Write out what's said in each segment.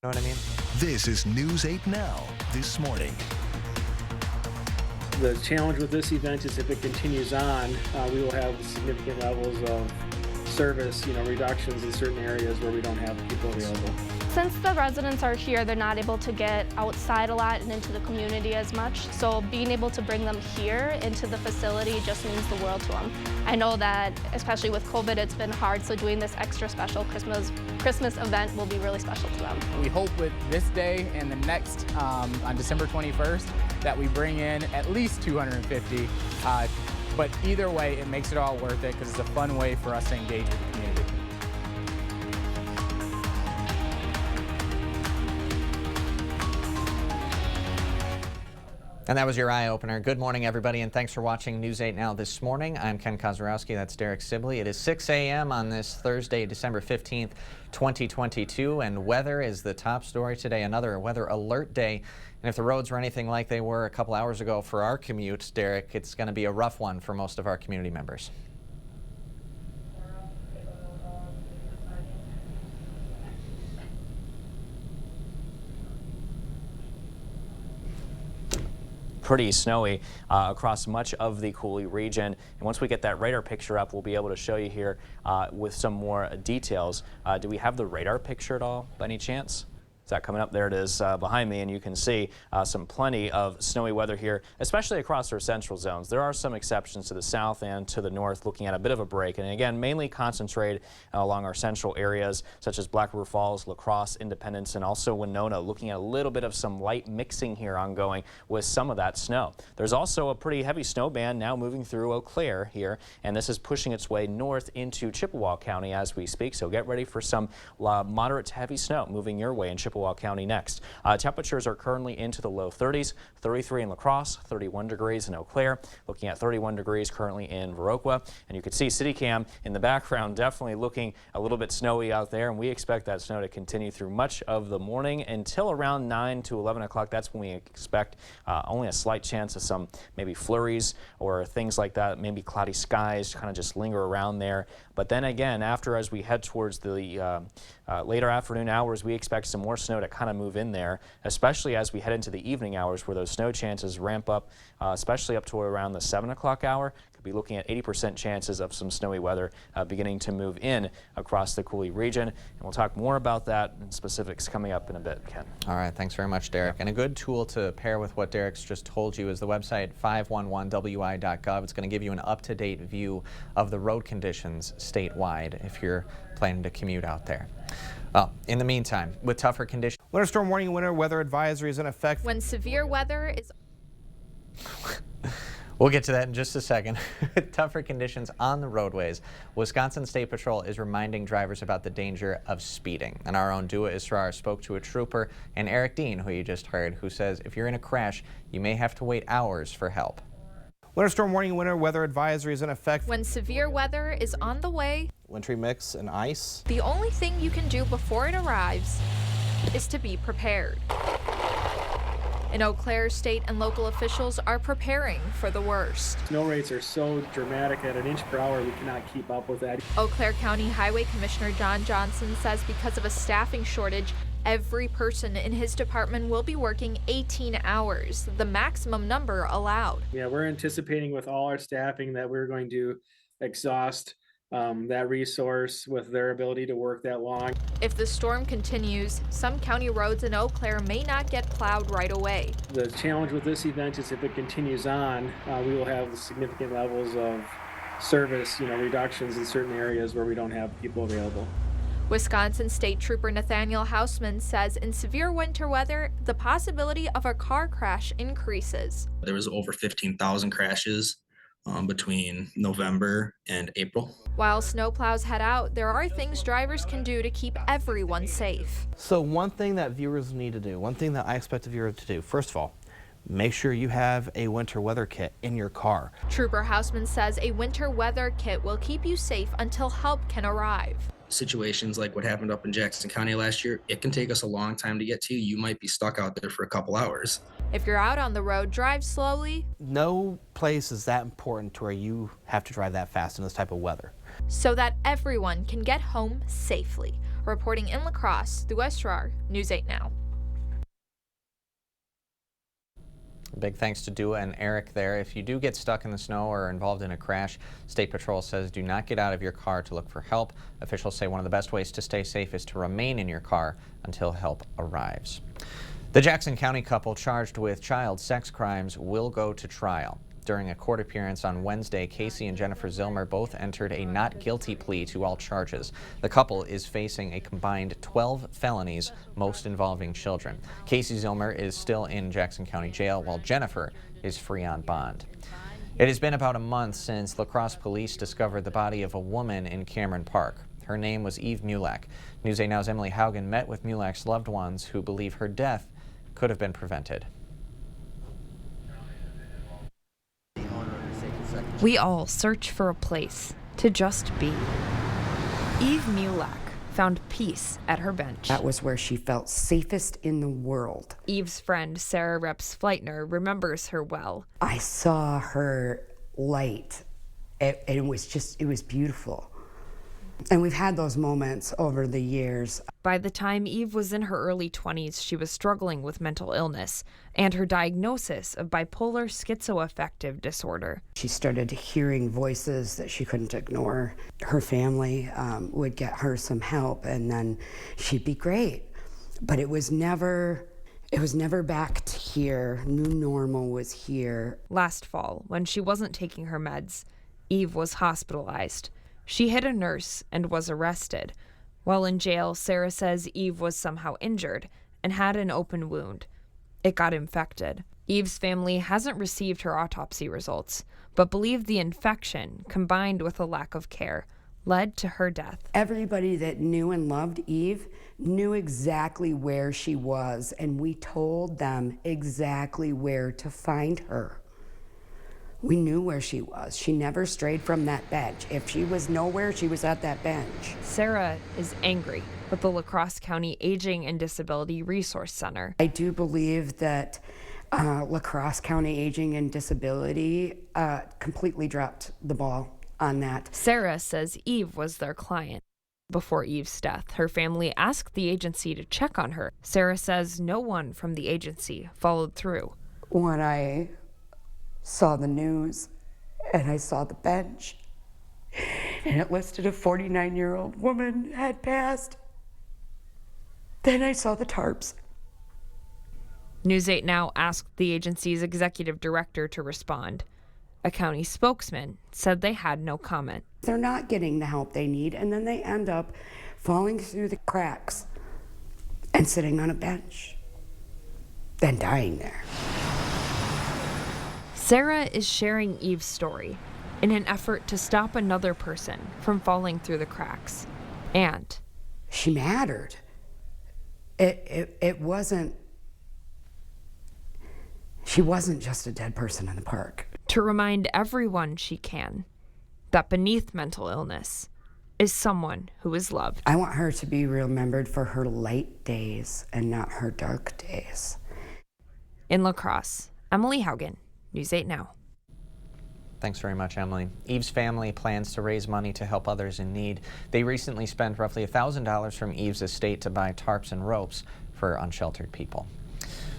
Know what I mean? This is News 8 Now, this morning. The challenge with this event is if it continues on, we will have significant levels of service, reductions in certain areas where we don't have people available. Since the residents are here, they're not able to get outside a lot and into the community as much. So being able to bring them here into the facility just means the world to them. I know that, especially with COVID, it's been hard. So doing this extra special Christmas event will be really special to them. We hope with this day and the next on December 21st that we bring in at least 250. But either way, it makes it all worth it because it's a fun way for us to engage with the community. And that was your eye opener. Good morning, everybody, and thanks for watching News 8 Now this morning. I'm Ken Kozarowski. That's Derek Sibley. It is 6 a.m. on this Thursday, December 15th, 2022, and weather is the top story today. Another weather alert day. And if the roads were anything like they were a couple hours ago for our commute, Derek, it's going to be a rough one for most of our community members. Pretty snowy across much of the Coulee region. And once we get that radar picture up, we'll be able to show you here with some more details. Do we have the radar picture at all by any chance? Is that coming up? There it is behind me, and you can see some plenty of snowy weather here, especially across our central zones. There are some exceptions to the south and to the north, looking at a bit of a break, and again, mainly concentrated along our central areas, such as Black River Falls, La Crosse, Independence, and also Winona, looking at a little bit of some light mixing here ongoing with some of that snow. There's also a pretty heavy snow band now moving through Eau Claire here, and this is pushing its way north into Chippewa County as we speak, so get ready for some moderate to heavy snow moving your way in Chippewa County next. Temperatures are currently into the low 30s, 33 in La Crosse, 31 degrees in Eau Claire, looking at 31 degrees currently in Viroqua, and you can see CityCam in the background definitely looking a little bit snowy out there, and we expect that snow to continue through much of the morning until around 9 to 11 o'clock. That's when we expect only a slight chance of some maybe flurries or things like that, maybe cloudy skies kind of just linger around there. But then again, as we head towards the later afternoon hours, we expect some more snow to kind of move in there, especially as we head into the evening hours where those snow chances ramp up, especially up to around the 7 o'clock hour. Could be looking at 80% chances of some snowy weather beginning to move in across the Coulee region. And we'll talk more about that and specifics coming up in a bit, Ken. All right, thanks very much, Derek. And a good tool to pair with what Derek's just told you is the website 511wi.gov. It's going to give you an up-to-date view of the road conditions statewide if you're planning to commute out there. Well, in the meantime, with tougher conditions. Winter storm warning, winter weather advisory is in effect. When severe weather is... We'll get to that in just a second. Tougher conditions on the roadways. Wisconsin State Patrol is reminding drivers about the danger of speeding. And our own Dua Israr spoke to a trooper, and Eric Dean, who you just heard, who says if you're in a crash, you may have to wait hours for help. Winter storm warning, winter weather advisory is in effect. When severe weather is on the way, wintry mix and ice. The only thing you can do before it arrives is to be prepared. In Eau Claire, state and local officials are preparing for the worst. Snow rates are so dramatic at an inch per hour, we cannot keep up with that. Eau Claire County Highway Commissioner John Johnson says because of a staffing shortage, every person in his department will be working 18 hours, the maximum number allowed. Yeah, we're anticipating with all our staffing that we're going to exhaust that resource with their ability to work that long. If the storm continues, some county roads in Eau Claire may not get plowed right away. The challenge with this event is if it continues on, we will have significant levels of service, reductions in certain areas where we don't have people available. Wisconsin State Trooper Nathaniel Hausman says in severe winter weather, the possibility of a car crash increases. There was over 15,000 crashes between November and April. While snowplows head out, there are things drivers can do to keep everyone safe. So one thing that viewers need to do, one thing that I expect a viewer to do, first of all, make sure you have a winter weather kit in your car. Trooper Hausman says a winter weather kit will keep you safe until help can arrive. Situations like what happened up in Jackson County last year, it can take us a long time to get to. You might be stuck out there for a couple hours. If you're out on the road, drive slowly. No place is that important to where you have to drive that fast in this type of weather. So that everyone can get home safely. Reporting in La Crosse, through Estrar, News 8 Now. Big thanks to Dua and Eric there. If you do get stuck in the snow or involved in a crash, State Patrol says do not get out of your car to look for help. Officials say one of the best ways to stay safe is to remain in your car until help arrives. The Jackson County couple charged with child sex crimes will go to trial. During a court appearance on Wednesday, Casey and Jennifer Zillmer both entered a not guilty plea to all charges. The couple is facing a combined 12 felonies, most involving children. Casey Zillmer is still in Jackson County Jail, while Jennifer is free on bond. It has been about a month since La Crosse police discovered the body of a woman in Cameron Park. Her name was Eve Mulak. News 8 Now's Emily Haugen met with Mulak's loved ones who believe her death could have been prevented. We all search for a place to just be. Eve Mulak found peace at her bench. That was where she felt safest in the world. Eve's friend Sarah Reps Fleitner remembers her well. I saw her light. It was beautiful. And we've had those moments over the years. By the time Eve was in her early 20s, she was struggling with mental illness and her diagnosis of bipolar schizoaffective disorder. She started hearing voices that she couldn't ignore. Her family would get her some help, and then she'd be great. But it was never back to here. New normal was here. Last fall, when she wasn't taking her meds, Eve was hospitalized. She hit a nurse and was arrested. While in jail, Sarah says Eve was somehow injured and had an open wound. It got infected. Eve's family hasn't received her autopsy results, but believe the infection, combined with a lack of care, led to her death. Everybody that knew and loved Eve knew exactly where she was, and we told them exactly where to find her. We knew where she was. She never strayed from that bench. If she was nowhere, she was at that bench. Sarah is angry with the La Crosse County Aging and Disability Resource Center. I do believe that La Crosse County Aging and Disability completely dropped the ball on that. Sarah says Eve was their client. Before Eve's death, her family asked the agency to check on her. Sarah says no one from the agency followed through. When I saw the news and I saw the bench and it listed a 49-year-old woman had passed, then I saw the tarps. News 8 Now asked the agency's executive director to respond. A county spokesman said they had no comment. They're not getting the help they need, and then they end up falling through the cracks and sitting on a bench, then dying there. Sarah is sharing Eve's story in an effort to stop another person from falling through the cracks. And she mattered. It wasn't, she wasn't just a dead person in the park. To remind everyone she can that beneath mental illness is someone who is loved. I want her to be remembered for her light days and not her dark days. In La Crosse, Emily Haugen, News 8 Now. Thanks very much, Emily. Eve's family plans to raise money to help others in need. They recently spent roughly $1,000 from Eve's estate to buy tarps and ropes for unsheltered people.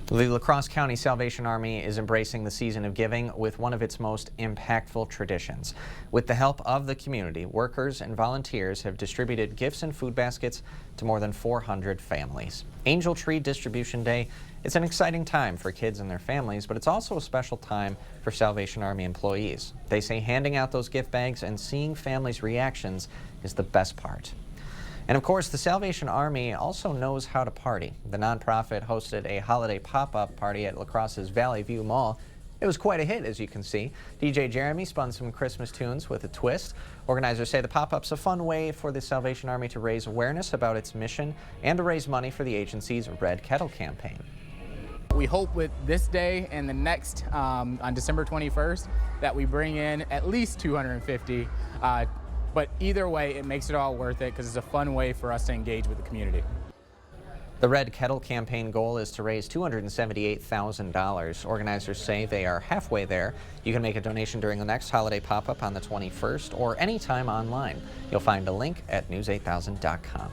The La Crosse County Salvation Army is embracing the season of giving with one of its most impactful traditions. With the help of the community, workers and volunteers have distributed gifts and food baskets to more than 400 families. Angel Tree Distribution Day, it's an exciting time for kids and their families, but it's also a special time for Salvation Army employees. They say handing out those gift bags and seeing families' reactions is the best part. And of course, the Salvation Army also knows how to party. The nonprofit hosted a holiday pop-up party at La Crosse's Valley View Mall. It was quite a hit, as you can see. DJ Jeremy spun some Christmas tunes with a twist. Organizers say the pop-up's a fun way for the Salvation Army to raise awareness about its mission and to raise money for the agency's Red Kettle campaign. We hope with this day and the next on December 21st that we bring in at least 250. But either way, it makes it all worth it because it's a fun way for us to engage with the community. The Red Kettle campaign goal is to raise $278,000. Organizers say they are halfway there. You can make a donation during the next holiday pop-up on the 21st or anytime online. You'll find a link at news8000.com.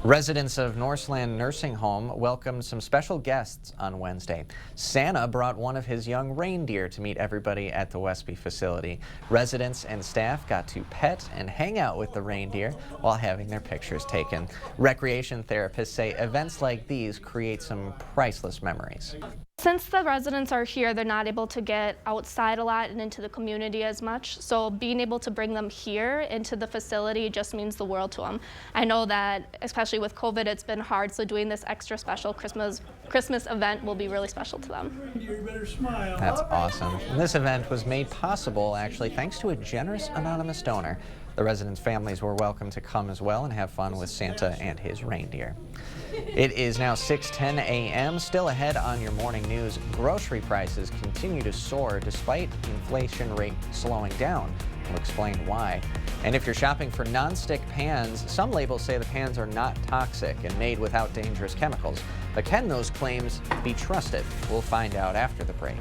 Residents of Northland Nursing Home welcomed some special guests on Wednesday. Santa brought one of his young reindeer to meet everybody at the Westby facility. Residents and staff got to pet and hang out with the reindeer while having their pictures taken. Recreation therapists say events like these create some priceless memories. Since the residents are here, they're not able to get outside a lot and into the community as much. So being able to bring them here into the facility just means the world to them. I know that, especially with COVID, it's been hard. So doing this extra special Christmas event will be really special to them. You better smile. That's awesome. And this event was made possible, actually, thanks to a generous anonymous donor. The residents' families were welcome to come as well and have fun with Santa and his reindeer. It is now 6:10 a.m. Still ahead on your morning news, grocery prices continue to soar despite inflation rate slowing down. We'll explain why. And if you're shopping for non-stick pans, some labels say the pans are not toxic and made without dangerous chemicals. But can those claims be trusted? We'll find out after the break.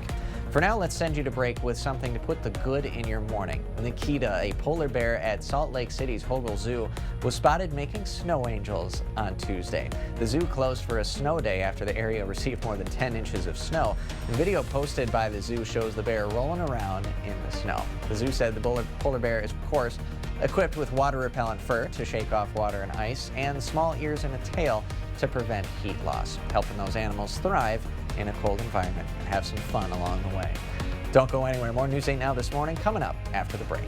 For now, let's send you to break with something to put the good in your morning. Nikita, a polar bear at Salt Lake City's Hogle Zoo, was spotted making snow angels on Tuesday. The zoo closed for a snow day after the area received more than 10 inches of snow. The video posted by the zoo shows the bear rolling around in the snow. The zoo said the polar bear is, of course, equipped with water-repellent fur to shake off water and ice, and small ears and a tail to prevent heat loss, helping those animals thrive in a cold environment and have some fun along the way. Don't go anywhere. More News 8 Now this morning coming up after the break.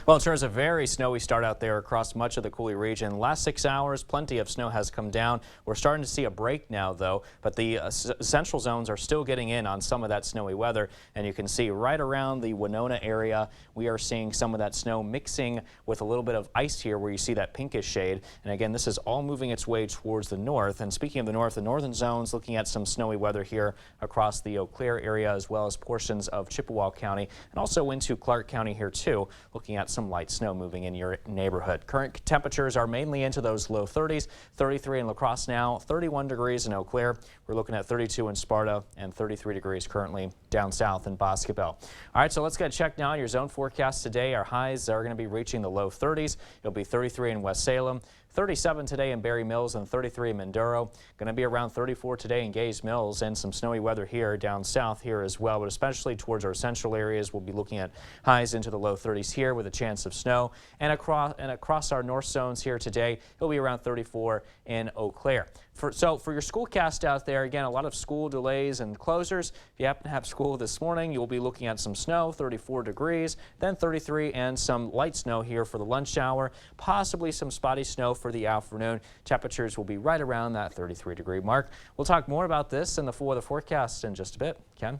Well, it sure is a very snowy start out there across much of the Coulee region. Last 6 hours, plenty of snow has come down. We're starting to see a break now, though, but the central zones are still getting in on some of that snowy weather. And you can see right around the Winona area, we are seeing some of that snow mixing with a little bit of ice here where you see that pinkish shade. And again, this is all moving its way towards the north. And speaking of the north, the northern zones looking at some snowy weather here across the Eau Claire area, as well as portions of Chippewa County and also into Clark County here, too, looking at some light snow moving in your neighborhood. Current temperatures are mainly into those low 30s, 33 in La Crosse now, 31 degrees in Eau Claire. We're looking at 32 in Sparta and 33 degrees currently down south in Boscobel. All right, so let's get checked now on your zone forecast today. Our highs are going to be reaching the low 30s. It'll be 33 in West Salem, 37 today in Berry Mills, and 33 in Mindoro. Going to be around 34 today in Gays Mills, and some snowy weather here down south here as well, but especially towards our central areas. We'll be looking at highs into the low 30s here with a chance of snow. And across our north zones here today, it'll be around 34 in Eau Claire. So for your schoolcast out there, again, a lot of school delays and closures. If you happen to have school this morning, you'll be looking at some snow, 34 degrees, then 33 and some light snow here for the lunch hour, possibly some spotty snow for the afternoon. Temperatures will be right around that 33-degree mark. We'll talk more about this and the weather forecast in just a bit. Ken?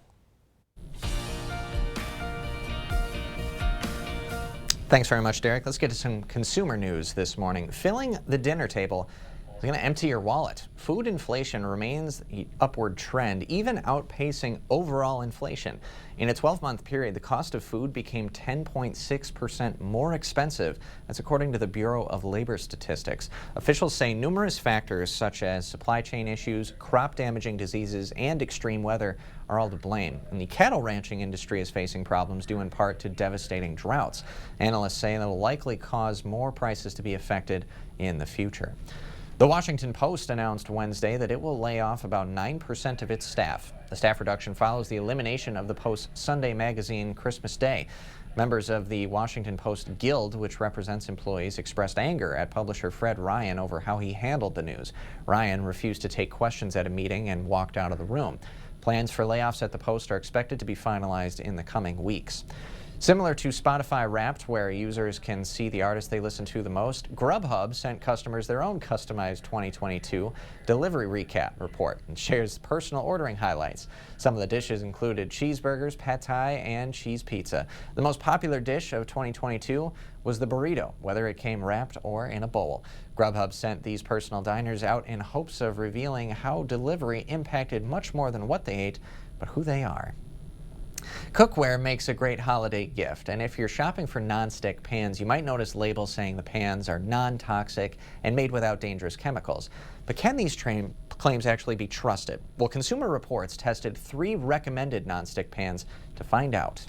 Thanks very much, Derek. Let's get to some consumer news this morning. Filling the dinner table is going to empty your wallet. Food inflation remains the upward trend, even outpacing overall inflation. In a 12-month period, the cost of food became 10.6% more expensive. That's according to the Bureau of Labor Statistics. Officials say numerous factors such as supply chain issues, crop-damaging diseases, and extreme weather are all to blame. And the cattle ranching industry is facing problems due in part to devastating droughts. Analysts say that will likely cause more prices to be affected in the future. The Washington Post announced Wednesday that it will lay off about 9% of its staff. The staff reduction follows the elimination of the Post's Sunday magazine Christmas Day. Members of the Washington Post Guild, which represents employees, expressed anger at publisher Fred Ryan over how he handled the news. Ryan refused to take questions at a meeting and walked out of the room. Plans for layoffs at the Post are expected to be finalized in the coming weeks. Similar to Spotify Wrapped, where users can see the artists they listen to the most, Grubhub sent customers their own customized 2022 delivery recap report and shares personal ordering highlights. Some of the dishes included cheeseburgers, pad thai, and cheese pizza. The most popular dish of 2022 was the burrito, whether it came wrapped or in a bowl. Grubhub sent these personal diners out in hopes of revealing how delivery impacted much more than what they ate, but who they are. Cookware makes a great holiday gift, and if you're shopping for non-stick pans, you might notice labels saying the pans are non-toxic and made without dangerous chemicals. But can these claims actually be trusted? Well, Consumer Reports tested 3 recommended non-stick pans to find out.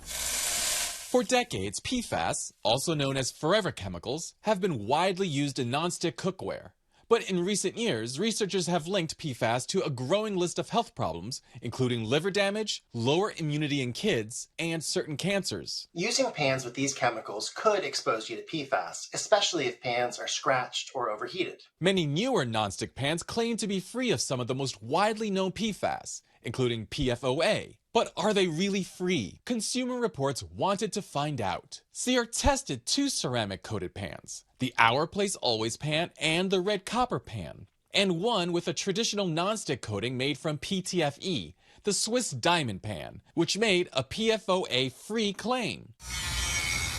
For decades, PFAS, also known as forever chemicals, have been widely used in non-stick cookware. But in recent years, researchers have linked PFAS to a growing list of health problems, including liver damage, lower immunity in kids, and certain cancers. Using pans with these chemicals could expose you to PFAS, especially if pans are scratched or overheated. Many newer nonstick pans claim to be free of some of the most widely known PFAS, including PFOA. But are they really free? Consumer Reports wanted to find out. Sear tested 2 ceramic-coated pans, the Our Place Always pan and the Red Copper pan, and one with a traditional nonstick coating made from PTFE, the Swiss Diamond pan, which made a PFOA-free claim.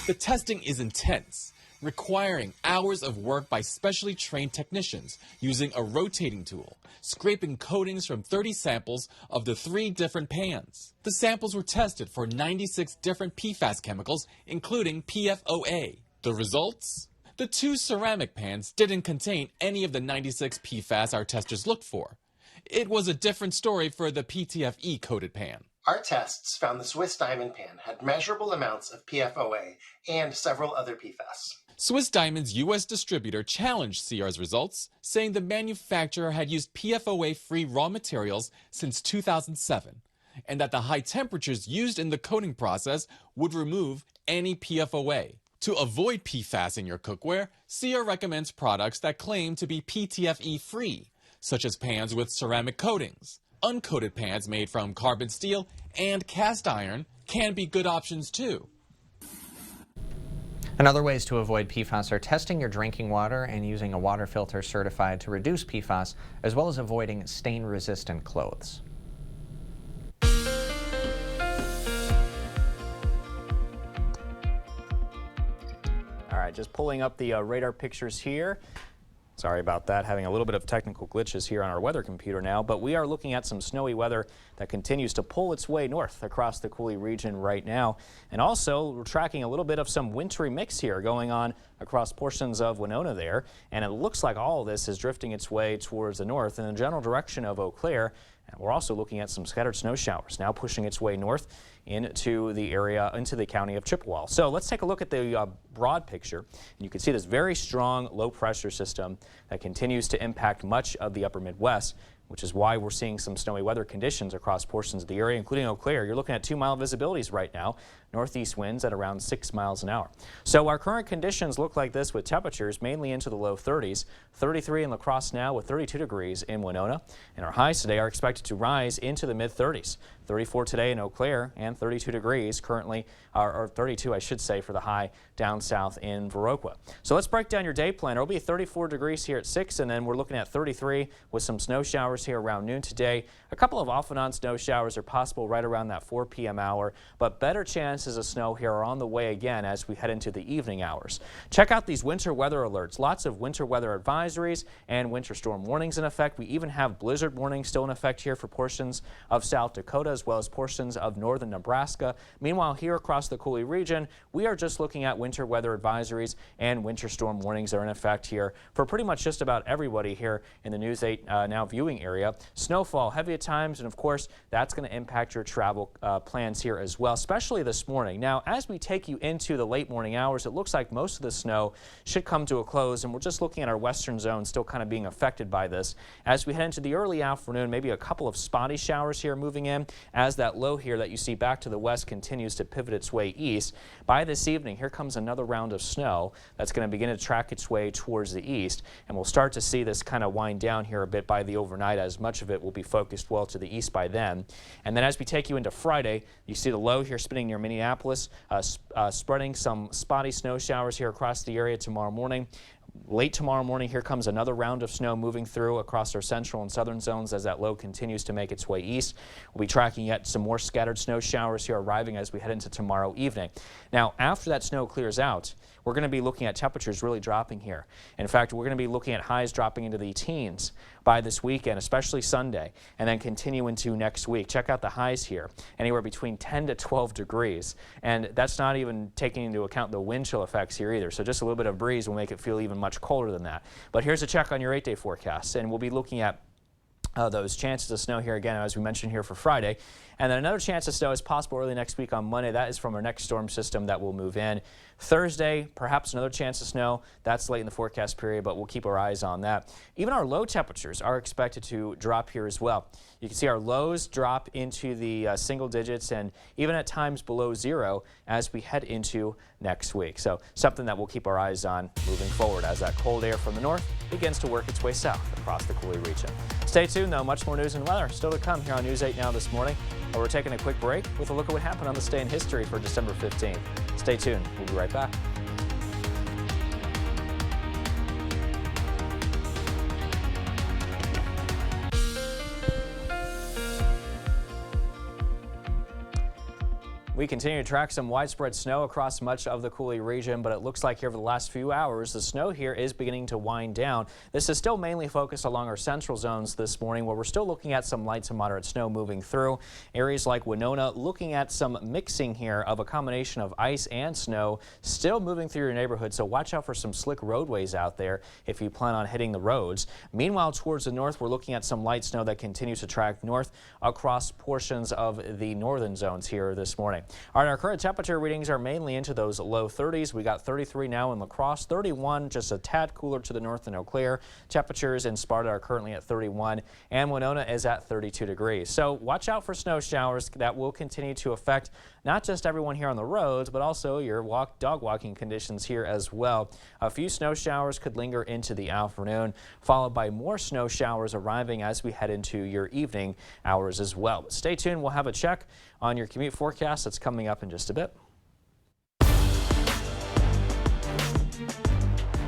The testing is intense, requiring hours of work by specially trained technicians using a rotating tool, scraping coatings from 30 samples of the 3 different pans. The samples were tested for 96 different PFAS chemicals, including PFOA. The results? The 2 ceramic pans didn't contain any of the 96 PFAS our testers looked for. It was a different story for the PTFE coated pan. Our tests found the Swiss Diamond pan had measurable amounts of PFOA and several other PFAS. Swiss Diamond's U.S. distributor challenged CR's results, saying the manufacturer had used PFOA-free raw materials since 2007, and that the high temperatures used in the coating process would remove any PFOA. To avoid PFAS in your cookware, CR recommends products that claim to be PTFE-free, such as pans with ceramic coatings. Uncoated pans made from carbon steel and cast iron can be good options too. And other ways to avoid PFAS are testing your drinking water and using a water filter certified to reduce PFAS, as well as avoiding stain-resistant clothes. All right, just pulling up the radar pictures here. Sorry about that, having a little bit of technical glitches here on our weather computer now, but we are looking at some snowy weather that continues to pull its way north across the Coulee region right now. And also, we're tracking a little bit of some wintry mix here going on across portions of Winona there. And it looks like all of this is drifting its way towards the north in the general direction of Eau Claire. And we're also looking at some scattered snow showers now pushing its way north into the area, into the county of Chippewa. So let's take a look at the broad picture. And you can see this very strong low pressure system that continues to impact much of the upper Midwest, which is why we're seeing some snowy weather conditions across portions of the area, including Eau Claire. You're looking at 2-mile visibilities right now, northeast winds at around 6 miles an hour. So our current conditions look like this with temperatures mainly into the low 30s, 33 in La Crosse now with 32 degrees in Winona. And our highs today are expected to rise into the mid 30s, 34 today in Eau Claire and 32 degrees currently, or 32 I should say, for the high down south in Viroqua. So let's break down your day plan. It'll be 34 degrees here at 6, and then we're looking at 33 with some snow showers here around noon today. A couple of off and on snow showers are possible right around that 4 p.m. hour, but better chances of snow here are on the way again as we head into the evening hours. Check out these winter weather alerts. Lots of winter weather advisories and winter storm warnings in effect. We even have blizzard warnings still in effect here for portions of South Dakota as well as portions of northern Nebraska. Meanwhile, here across the Coulee region, we are just looking at winter weather advisories and winter storm warnings are in effect here for pretty much just about everybody here in the News 8 Now viewing area. Snowfall heavy at times, and of course that's going to impact your travel plans here as well, especially this morning. Now, as we take you into the late morning hours, it looks like most of the snow should come to a close, and we're just looking at our western zone still kind of being affected by this. As we head into the early afternoon, maybe a couple of spotty showers here moving in as that low here that you see back to the west continues to pivot its way east. By this evening, here comes another round of snow that's going to begin to track its way towards the east, and we'll start to see this kind of wind down here a bit by the overnight as much of it will be focused well to the east by then. And then as we take you into Friday, you see the low here spinning near Minneapolis, spreading some spotty snow showers here across the area tomorrow morning. Late tomorrow morning, here comes another round of snow moving through across our central and southern zones as that low continues to make its way east. We'll be tracking yet some more scattered snow showers here arriving as we head into tomorrow evening. Now, after that snow clears out, we're going to be looking at temperatures really dropping here. In fact, we're going to be looking at highs dropping into the teens by this weekend, especially Sunday, and then continue into next week. Check out the highs here, anywhere between 10 to 12 degrees. And that's not even taking into account the wind chill effects here either. So just a little bit of breeze will make it feel even much colder than that. But here's a check on your 8-day forecast, and we'll be looking at those chances of snow here again, as we mentioned here for Friday. And then another chance of snow is possible early next week on Monday. That is from our next storm system that will move in. Thursday, perhaps another chance of snow. That's late in the forecast period, but we'll keep our eyes on that. Even our low temperatures are expected to drop here as well. You can see our lows drop into the single digits and even at times below zero as we head into next week. So something that we'll keep our eyes on moving forward as that cold air from the north begins to work its way south across the Coulee region. Stay tuned, though. Much more news and weather still to come here on News 8 Now this morning. But we're taking a quick break with a look at what happened on this day in history for December 15th. Stay tuned. We'll be right back. We continue to track some widespread snow across much of the Coulee region, but it looks like here over the last few hours, the snow here is beginning to wind down. This is still mainly focused along our central zones this morning, where we're still looking at some light to moderate snow moving through. Areas like Winona looking at some mixing here of a combination of ice and snow still moving through your neighborhood, so watch out for some slick roadways out there if you plan on hitting the roads. Meanwhile, towards the north, we're looking at some light snow that continues to track north across portions of the northern zones here this morning. All right, our current temperature readings are mainly into those low 30s. We got 33 now in La Crosse, 31 just a tad cooler to the north in Eau Claire. Temperatures in Sparta are currently at 31 and Winona is at 32 degrees. So watch out for snow showers that will continue to affect not just everyone here on the roads, but also your dog walking conditions here as well. A few snow showers could linger into the afternoon, followed by more snow showers arriving as we head into your evening hours as well. But stay tuned. We'll have a check on your commute forecast that's coming up in just a bit.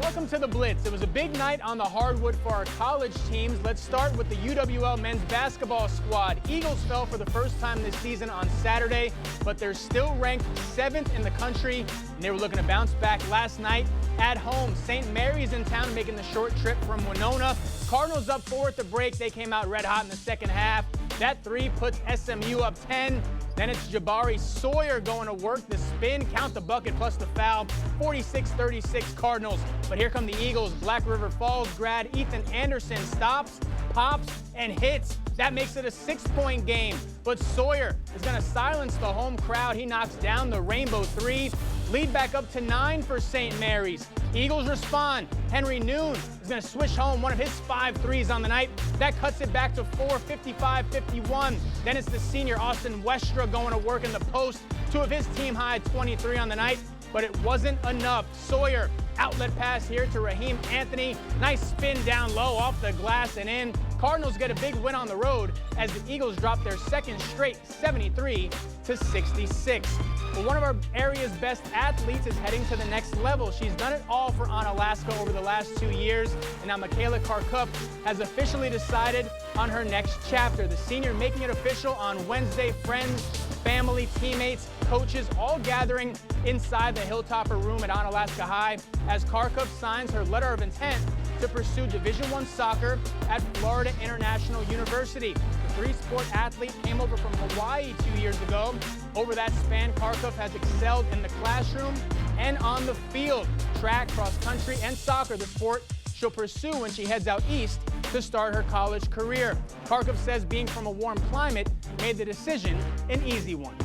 Welcome to the Blitz. It was a big night on the hardwood for our college teams. Let's start with the UWL men's basketball squad. Eagles fell for the first time this season on Saturday, but they're still ranked 7th in the country, and they were looking to bounce back last night at home. St. Mary's in town making the short trip from Winona. Cardinals up 4 at the break. They came out red hot in the second half. That 3 puts SMU up 10. Then it's Jabari Sawyer going to work the spin, count the bucket plus the foul, 46-36 Cardinals. But here come the Eagles. Black River Falls grad Ethan Anderson stops, pops, and hits. That makes it a 6-point game. But Sawyer is going to silence the home crowd. He knocks down the rainbow 3. Lead back up to 9 for St. Mary's. Eagles respond. Henry Noon is going to swish home one of his 5 threes on the night. That cuts it back to 4, 55-51. Then it's the senior Austin Westra going to work in the post. 2 of his team high 23 on the night, but it wasn't enough. Sawyer, outlet pass here to Raheem Anthony. Nice spin down low off the glass and in. Cardinals get a big win on the road as the Eagles drop their second straight 73-66. Well, one of our area's best athletes is heading to the next level. She's done it all for Onalaska over the last 2 years, and now Michaela Karkup has officially decided on her next chapter. The senior making it official on Wednesday. Friends, family, teammates, coaches all gathering inside the Hilltopper room at Onalaska High as Karkup signs her letter of intent to pursue Division I soccer at Florida International University. The 3-sport athlete came over from Hawaii 2 years ago. Over that span, Karkup has excelled in the classroom and on the field. Track, cross country, and soccer, the sport she'll pursue when she heads out east to start her college career. Karkup says being from a warm climate made the decision an easy one.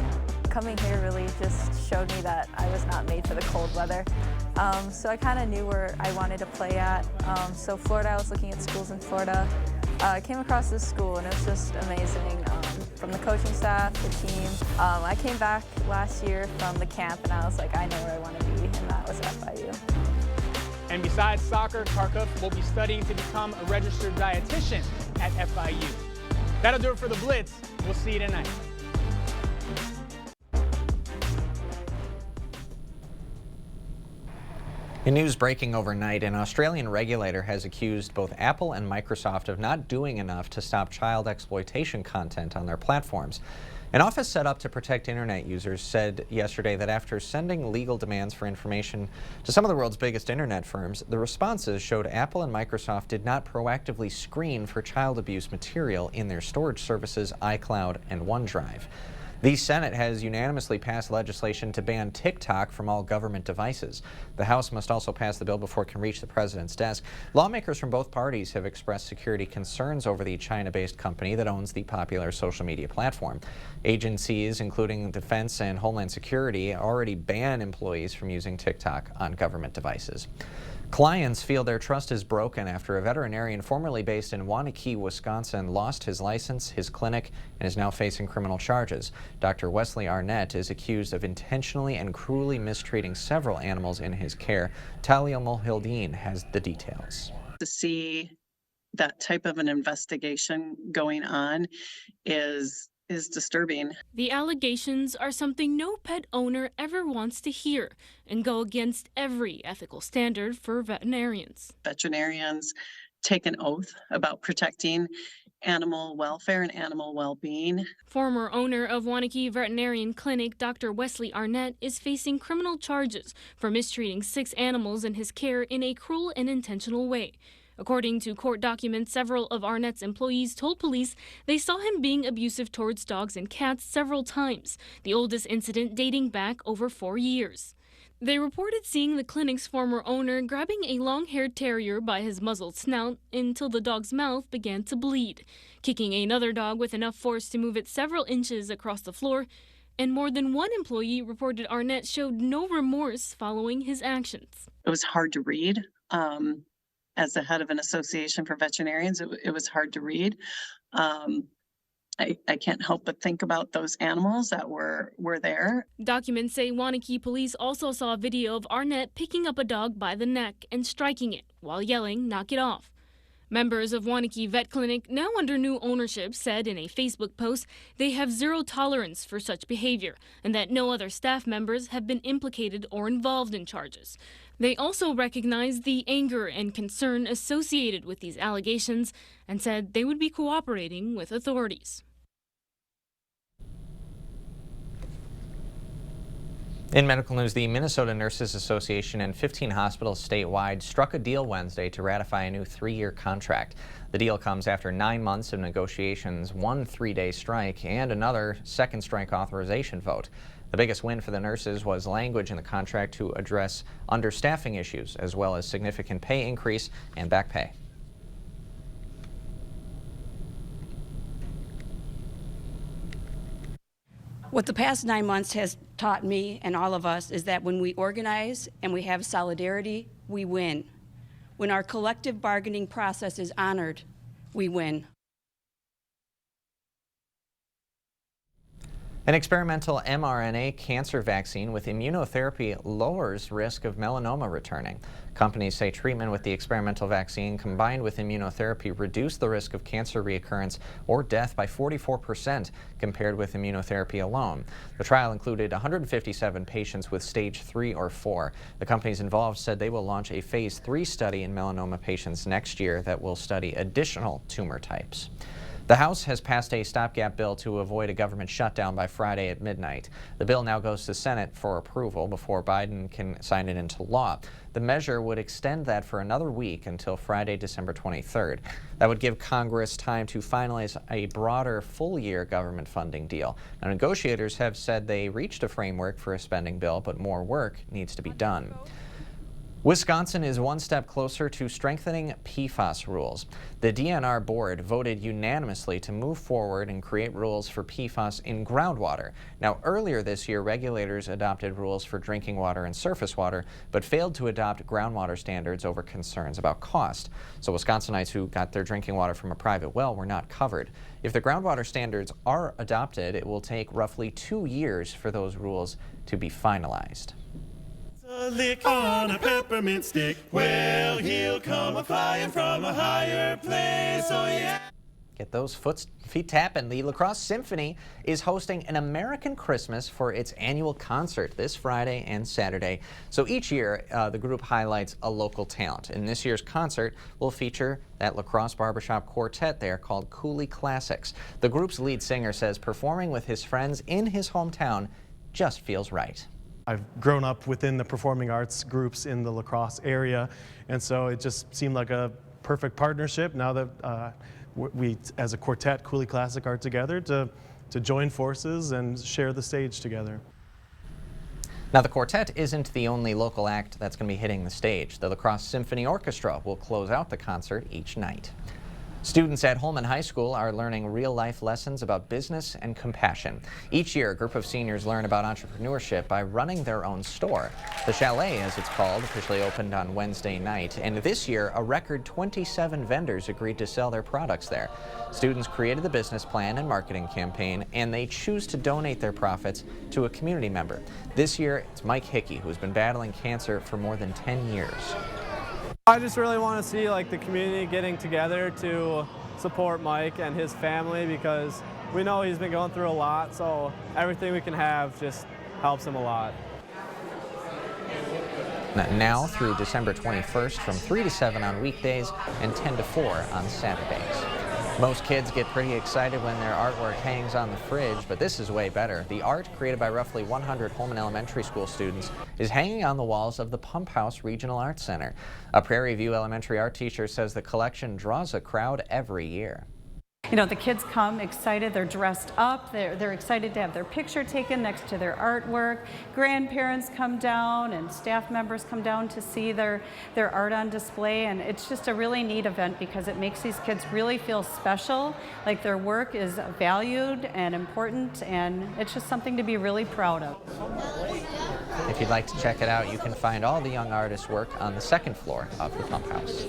Coming here really just showed me that I was not made for the cold weather. So I kind of knew where I wanted to play at. So Florida, I was looking at schools in Florida. I came across this school and it was just amazing. From the coaching staff, the team. I came back last year from the camp and I was like, I know where I want to be, and that was FIU. And besides soccer, Karkup will be studying to become a registered dietitian at FIU. That'll do it for the Blitz. We'll see you tonight. In news breaking overnight, an Australian regulator has accused both Apple and Microsoft of not doing enough to stop child exploitation content on their platforms. An office set up to protect internet users said yesterday that after sending legal demands for information to some of the world's biggest internet firms, the responses showed Apple and Microsoft did not proactively screen for child abuse material in their storage services, iCloud and OneDrive. The Senate has unanimously passed legislation to ban TikTok from all government devices. The House must also pass the bill before it can reach the president's desk. Lawmakers from both parties have expressed security concerns over the China-based company that owns the popular social media platform. Agencies, including Defense and Homeland Security, already ban employees from using TikTok on government devices. Clients feel their trust is broken after a veterinarian formerly based in Waunakee, Wisconsin, lost his license, his clinic, and is now facing criminal charges. Dr. Wesley Arnett is accused of intentionally and cruelly mistreating several animals in his care. Talia Mulhildeen has the details. To see that type of an investigation going on is disturbing. The allegations are something no pet owner ever wants to hear and go against every ethical standard for veterinarians. Veterinarians take an oath about protecting animal welfare and animal well-being. Former owner of Waunakee Veterinarian Clinic, Dr. Wesley Arnett, is facing criminal charges for mistreating 6 animals in his care in a cruel and intentional way. According to court documents, several of Arnett's employees told police they saw him being abusive towards dogs and cats several times, the oldest incident dating back over 4 years. They reported seeing the clinic's former owner grabbing a long-haired terrier by his muzzled snout until the dog's mouth began to bleed, kicking another dog with enough force to move it several inches across the floor, and more than one employee reported Arnett showed no remorse following his actions. It was hard to read. As the head of an association for veterinarians, it was hard to read. I can't help but think about those animals that were there. Documents say Waunakee police also saw a video of Arnett picking up a dog by the neck and striking it while yelling, "Knock it off." Members of Waunakee Vet Clinic, now under new ownership, said in a Facebook post they have zero tolerance for such behavior and that no other staff members have been implicated or involved in charges. They also recognized the anger and concern associated with these allegations and said they would be cooperating with authorities. In medical news, the Minnesota Nurses Association and 15 hospitals statewide struck a deal Wednesday to ratify a new 3-year contract. The deal comes after 9 months of negotiations, 1 3-day strike, and another second strike authorization vote. The biggest win for the nurses was language in the contract to address understaffing issues, as well as significant pay increase and back pay. What the past 9 months has taught me and all of us is that when we organize and we have solidarity, we win. When our collective bargaining process is honored, we win. An experimental mRNA cancer vaccine with immunotherapy lowers risk of melanoma returning. Companies say treatment with the experimental vaccine combined with immunotherapy reduced the risk of cancer reoccurrence or death by 44% compared with immunotherapy alone. The trial included 157 patients with stage 3 or 4. The companies involved said they will launch a phase 3 study in melanoma patients next year that will study additional tumor types. The House has passed a stopgap bill to avoid a government shutdown by Friday at midnight. The bill now goes to the Senate for approval before Biden can sign it into law. The measure would extend that for another week until Friday, December 23rd. That would give Congress time to finalize a broader full-year government funding deal. Now, negotiators have said they reached a framework for a spending bill, but more work needs to be done. Wisconsin is one step closer to strengthening PFAS rules. The DNR board voted unanimously to move forward and create rules for PFAS in groundwater. Now, earlier this year, regulators adopted rules for drinking water and surface water, but failed to adopt groundwater standards over concerns about cost. So Wisconsinites who got their drinking water from a private well were not covered. If the groundwater standards are adopted, it will take roughly 2 years for those rules to be finalized. A lick on a peppermint stick. Well, he'll come a flying from a higher place. Oh yeah. Get those feet tapping. The La Crosse Symphony is hosting an American Christmas for its annual concert this Friday and Saturday. So each year, the group highlights a local talent. And this year's concert will feature that La Crosse barbershop quartet there called Cooley Classics. The group's lead singer says performing with his friends in his hometown just feels right. I've grown up within the performing arts groups in the La Crosse area, and so it just seemed like a perfect partnership now that we, as a quartet, Cooley Classic, are together to join forces and share the stage together. Now, the quartet isn't the only local act that's going to be hitting the stage. The La Crosse Symphony Orchestra will close out the concert each night. Students at Holman High School are learning real-life lessons about business and compassion. Each year, a group of seniors learn about entrepreneurship by running their own store. The Chalet, as it's called, officially opened on Wednesday night, and this year, a record 27 vendors agreed to sell their products there. Students created the business plan and marketing campaign, and they choose to donate their profits to a community member. This year, it's Mike Hickey, who's been battling cancer for more than 10 years. I just really want to see the community getting together to support Mike and his family, because we know he's been going through a lot, so everything we can have just helps him a lot. Now through December 21st from 3 to 7 on weekdays and 10 to 4 on Saturdays. Most kids get pretty excited when their artwork hangs on the fridge, but this is way better. The art, created by roughly 100 Holman Elementary School students, is hanging on the walls of the Pump House Regional Arts Center. A Prairie View Elementary art teacher says the collection draws a crowd every year. You know, the kids come excited, they're dressed up, they're excited to have their picture taken next to their artwork. Grandparents come down and staff members come down to see their art on display, and it's just a really neat event because it makes these kids really feel special, like their work is valued and important, and it's just something to be really proud of. If you'd like to check it out, you can find all the young artists' work on the second floor of the Pump House.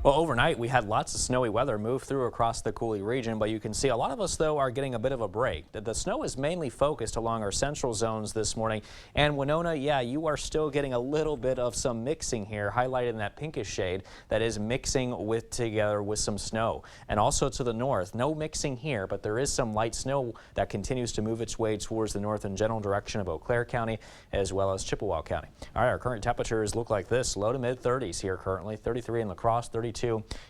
Well, overnight we had lots of snowy weather move through across the Cooley region, but you can see a lot of us, though, are getting a bit of a break. The snow is mainly focused along our central zones this morning. And Winona, yeah, you are still getting a little bit of some mixing here, highlighted in that pinkish shade that is mixing together with some snow. And also to the north, no mixing here, but there is some light snow that continues to move its way towards the north and general direction of Eau Claire County as well as Chippewa County. All right, our current temperatures look like this: low to mid 30s here currently, 33 in La Crosse, 32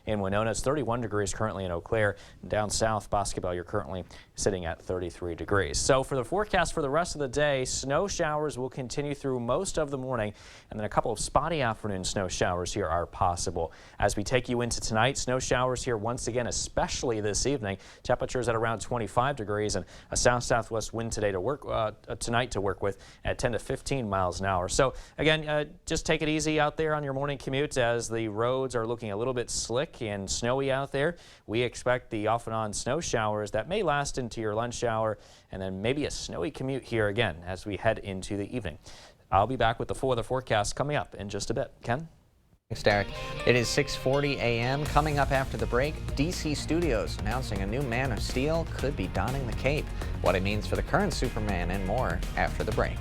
in Winona. It's 31 degrees currently in Eau Claire. Down south, Boscobel, you're currently sitting at 33 degrees. So for the forecast for the rest of the day, snow showers will continue through most of the morning, and then a couple of spotty afternoon snow showers here are possible. As we take you into tonight, snow showers here once again, especially this evening. Temperatures at around 25 degrees and a south-southwest wind today to work tonight to work with at 10 to 15 miles an hour. So again, just take it easy out there on your morning commute as the roads are looking a little bit slick and snowy out there. We expect the off and on snow showers that may last into your lunch hour, and then maybe a snowy commute here again as we head into the evening. I'll be back with the full weather forecast coming up in just a bit. Ken? Thanks, Derek. It is 6:40 a.m. Coming up after the break, DC Studios announcing a new Man of Steel could be donning the cape, what it means for the current Superman, and more after the break.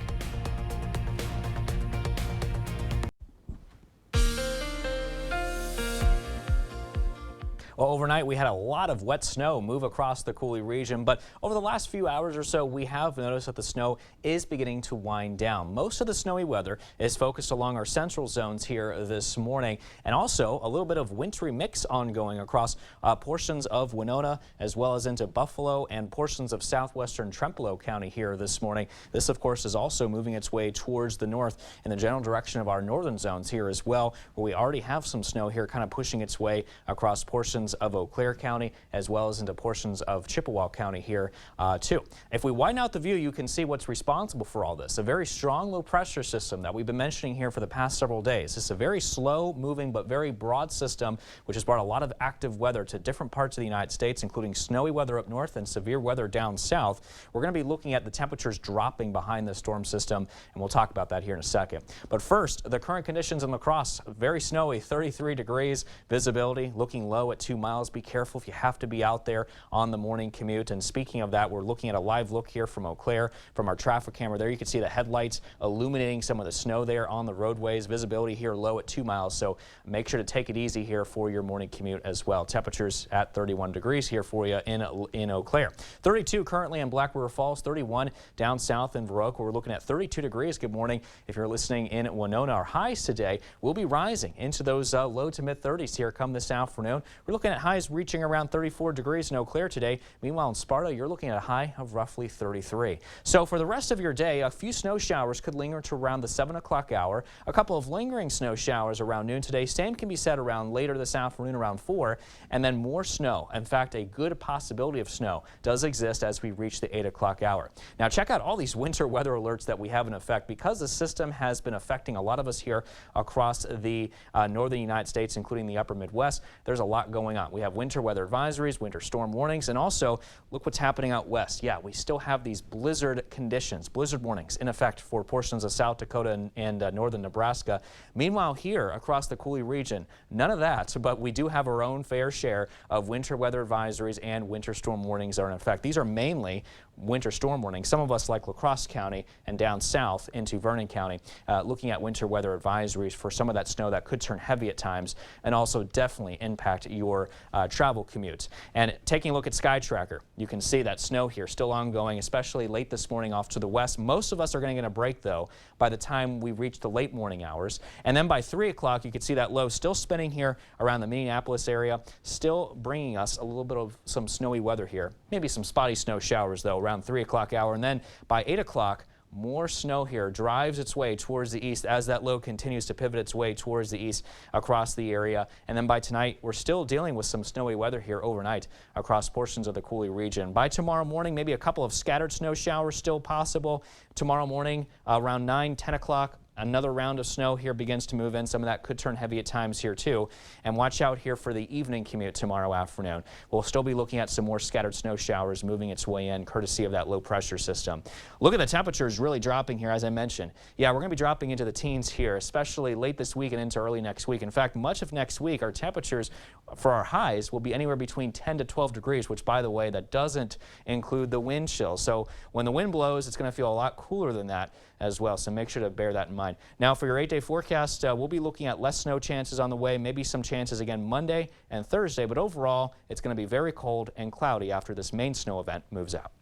Well, overnight we had a lot of wet snow move across the Cooley region, but over the last few hours or so we have noticed that the snow is beginning to wind down. Most of the snowy weather is focused along our central zones here this morning, and also a little bit of wintry mix ongoing across portions of Winona as well as into Buffalo and portions of southwestern Trempealeau County here this morning. This, of course, is also moving its way towards the north in the general direction of our northern zones here as well, where we already have some snow here kind of pushing its way across portions of Eau Claire County as well as into portions of Chippewa County here too. If we widen out the view, you can see what's responsible for all this. A very strong low pressure system that we've been mentioning here for the past several days. It's a very slow moving but very broad system which has brought a lot of active weather to different parts of the United States, including snowy weather up north and severe weather down south. We're going to be looking at the temperatures dropping behind the storm system, and we'll talk about that here in a second. But first, the current conditions in La Crosse: very snowy, 33 degrees, visibility looking low at 2 miles. Be careful if you have to be out there on the morning commute. And speaking of that, we're looking at a live look here from Eau Claire from our traffic camera there. You can see the headlights illuminating some of the snow there on the roadways. Visibility here low at 2 miles, so make sure to take it easy here for your morning commute as well. Temperatures at 31 degrees here for you in Eau Claire. 32 currently in Black River Falls, 31 down south in Viroqua. We're looking at 32 degrees. Good morning if you're listening in Winona. Our highs today will be rising into those low to mid 30s here come this afternoon. We're looking at highs reaching around 34 degrees in Eau Claire today. Meanwhile, in Sparta, you're looking at a high of roughly 33. So for the rest of your day, a few snow showers could linger to around the 7 o'clock hour. A couple of lingering snow showers around noon today. Same can be said around later this afternoon around 4, and then more snow. In fact, a good possibility of snow does exist as we reach the 8 o'clock hour. Now check out all these winter weather alerts that we have in effect. Because the system has been affecting a lot of us here across the northern United States, including the upper Midwest, there's a lot going on. We have winter weather advisories, winter storm warnings, and also look what's happening out west. Yeah, we still have these blizzard conditions, blizzard warnings in effect for portions of South Dakota and northern Nebraska. Meanwhile, here across the Coulee region, none of that, but we do have our own fair share of winter weather advisories and winter storm warnings are in effect. These are mainly winter storm warnings. Some of us, like La Crosse County and down south into Vernon County, looking at winter weather advisories for some of that snow that could turn heavy at times and also definitely impact your travel commutes. And taking a look at Sky Tracker, you can see that snow here still ongoing, especially late this morning off to the west. Most of us are going to get a break, though, by the time we reach the late morning hours. And then by 3 o'clock, you can see that low still spinning here around the Minneapolis area, still bringing us a little bit of some snowy weather here. Maybe some spotty snow showers, though, around 3 o'clock hour. And then by 8 o'clock, more snow here drives its way towards the east as that low continues to pivot its way towards the east across the area. And then by tonight, we're still dealing with some snowy weather here overnight across portions of the Coulee region. By tomorrow morning, maybe a couple of scattered snow showers still possible. Tomorrow morning, around 9, 10 o'clock, another round of snow here begins to move in. Some of that could turn heavy at times here too. And watch out here for the evening commute tomorrow afternoon. We'll still be looking at some more scattered snow showers moving its way in courtesy of that low pressure system. Look at the temperatures really dropping here, as I mentioned. Yeah, we're going to be dropping into the teens here, especially late this week and into early next week. In fact, much of next week, our temperatures for our highs will be anywhere between 10 to 12 degrees, which, by the way, that doesn't include the wind chill. So when the wind blows, it's going to feel a lot cooler than that as well. So make sure to bear that in mind. Now for your 8-day forecast, we'll be looking at less snow chances on the way, maybe some chances again Monday and Thursday, but overall it's going to be very cold and cloudy after this main snow event moves out.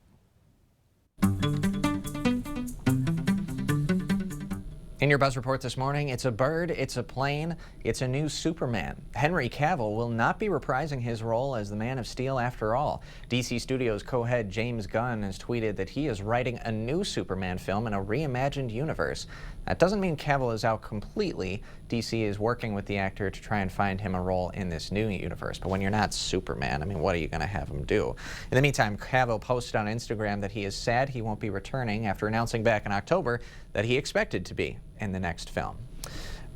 In your Buzz Report this morning, it's a bird, it's a plane, it's a new Superman. Henry Cavill will not be reprising his role as the Man of Steel after all. DC Studios co-head James Gunn has tweeted that he is writing a new Superman film in a reimagined universe. That doesn't mean Cavill is out completely. DC is working with the actor to try and find him a role in this new universe. But when you're not Superman, I mean, what are you going to have him do? In the meantime, Cavill posted on Instagram that he is sad he won't be returning after announcing back in October that he expected to be in the next film.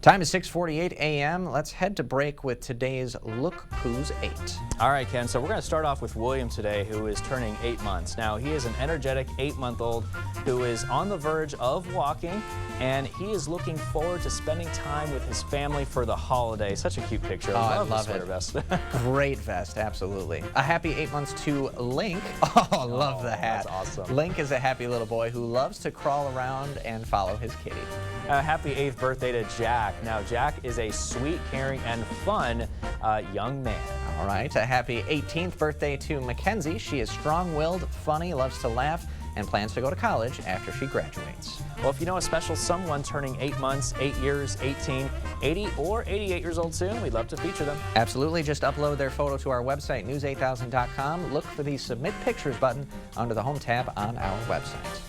Time is 6:48 a.m. Let's head to break with today's Look Who's 8. All right, Ken, so we're going to start off with William today, who is turning 8 months. Now, he is an energetic 8-month-old who is on the verge of walking, and he is looking forward to spending time with his family for the holiday. Such a cute picture. I love the sweater vest. Great vest, absolutely. A happy 8 months to Link. Oh, love the hat. That's awesome. Link is a happy little boy who loves to crawl around and follow his kitty. Happy 8th birthday to Jack. Now, Jack is a sweet, caring, and fun young man. All right, a happy 18th birthday to Mackenzie. She is strong-willed, funny, loves to laugh, and plans to go to college after she graduates. Well, if you know a special someone turning 8 months, 8 years, 18, 80, or 88 years old soon, we'd love to feature them. Absolutely. Just upload their photo to our website, news8000.com. Look for the Submit Pictures button under the Home tab on our website.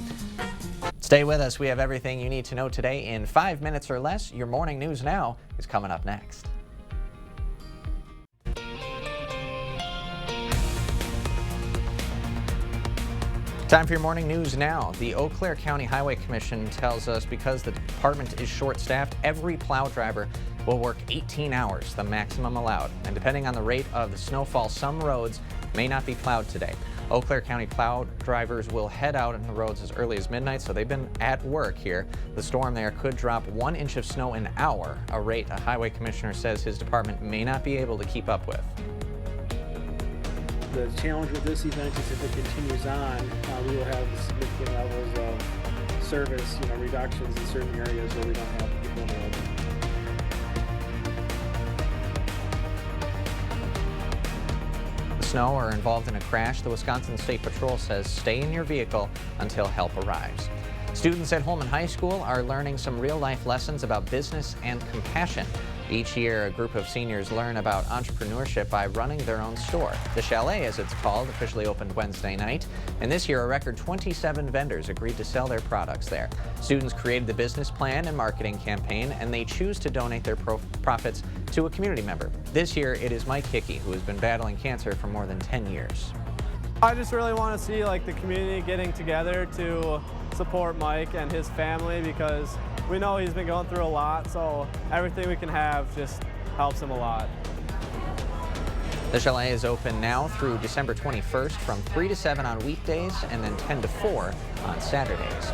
Stay with us. We have everything you need to know today in 5 minutes or less. Your Morning News Now is coming up next. Time for your Morning News Now. The Eau Claire County Highway Commission tells us because the department is short-staffed, every plow driver will work 18 hours, the maximum allowed. And depending on the rate of the snowfall, some roads may not be plowed today. Eau Claire County plow drivers will head out on the roads as early as midnight, so they've been at work here. The storm there could drop 1 inch of snow an hour, a rate a highway commissioner says his department may not be able to keep up with. The challenge with this event is if it continues on, we will have significant levels of service, reductions in certain areas where we don't have people available. Snow or involved in a crash, the Wisconsin State Patrol says stay in your vehicle until help arrives. Students at Holman High School are learning some real-life lessons about business and compassion. Each year, a group of seniors learn about entrepreneurship by running their own store. The Chalet, as it's called, officially opened Wednesday night, and this year a record 27 vendors agreed to sell their products there. Students created the business plan and marketing campaign, and they choose to donate their profits to a community member. This year, it is Mike Hickey, who has been battling cancer for more than 10 years. I just really want to see the community getting together to support Mike and his family, because we know he's been going through a lot, so everything we can have just helps him a lot. The Chalet is open now through December 21st from 3 to 7 on weekdays and then 10 to 4 on Saturdays.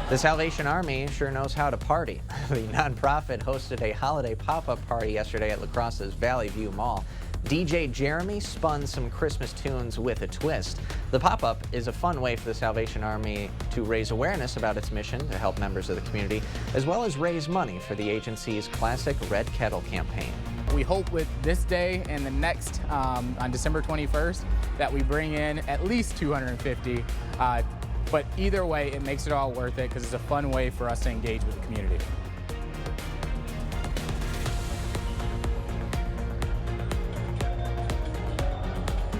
The Salvation Army sure knows how to party. The nonprofit hosted a holiday pop-up party yesterday at La Crosse's Valley View Mall. DJ Jeremy spun some Christmas tunes with a twist. The pop-up is a fun way for the Salvation Army to raise awareness about its mission to help members of the community, as well as raise money for the agency's Classic Red Kettle campaign. We hope with this day and the next on December 21st that we bring in at least 250. But either way, it makes it all worth it because it's a fun way for us to engage with the community.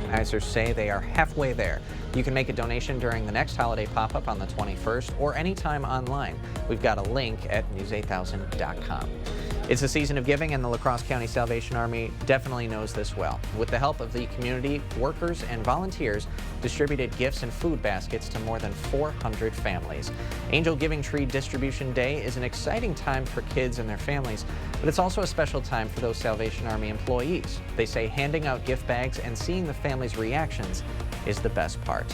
Organizers say they are halfway there. You can make a donation during the next holiday pop-up on the 21st or anytime online. We've got a link at news8000.com. It's a season of giving, and the La Crosse County Salvation Army definitely knows this well. With the help of the community, workers and volunteers distributed gifts and food baskets to more than 400 families. Angel Giving Tree Distribution Day is an exciting time for kids and their families, but it's also a special time for those Salvation Army employees. They say handing out gift bags and seeing the families' reactions is the best part.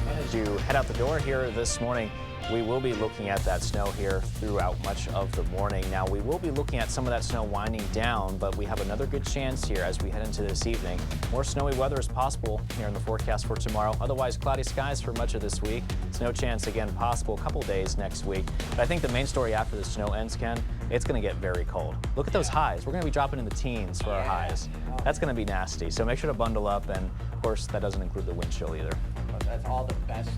As you head out the door here this morning, we will be looking at that snow here throughout much of the morning. Now, we will be looking at some of that snow winding down, but we have another good chance here as we head into this evening. More snowy weather is possible here in the forecast for tomorrow. Otherwise, cloudy skies for much of this week. Snow chance again possible a couple days next week. But I think the main story after the snow ends, Ken, it's going to get very cold. Look at those highs. We're going to be dropping in the teens for our highs. That's going to be nasty. So make sure to bundle up, and of course, that doesn't include the wind chill either. But that's all the best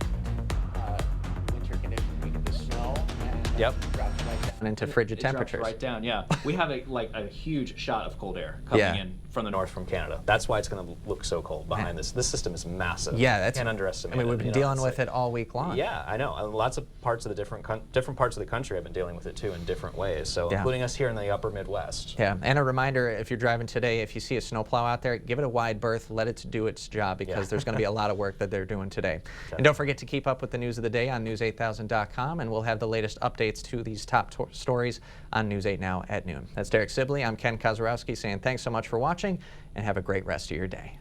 winter conditions. We get the snow and Yep. drops right down into frigid temperatures. Right down, yeah. We have a huge shot of cold air coming in from the north from Canada. That's why it's going to look so cold behind this. This system is massive. Yeah, that's. Can't underestimate. I mean, we've been it, dealing with it all week long. Yeah, I know. And lots of parts of the different parts of the country have been dealing with it too in different ways. So, including us here in the upper Midwest. Yeah, and a reminder: if you're driving today, if you see a snowplow out there, give it a wide berth, let it do its job, because there's going to be a lot of work that they're doing today. And don't forget to keep up with the news of the day on news8000.com, and we'll have the latest updates to these top stories on News 8 Now at noon. That's Derek Sibley. I'm Ken Kozarowski saying thanks so much for watching, and have a great rest of your day.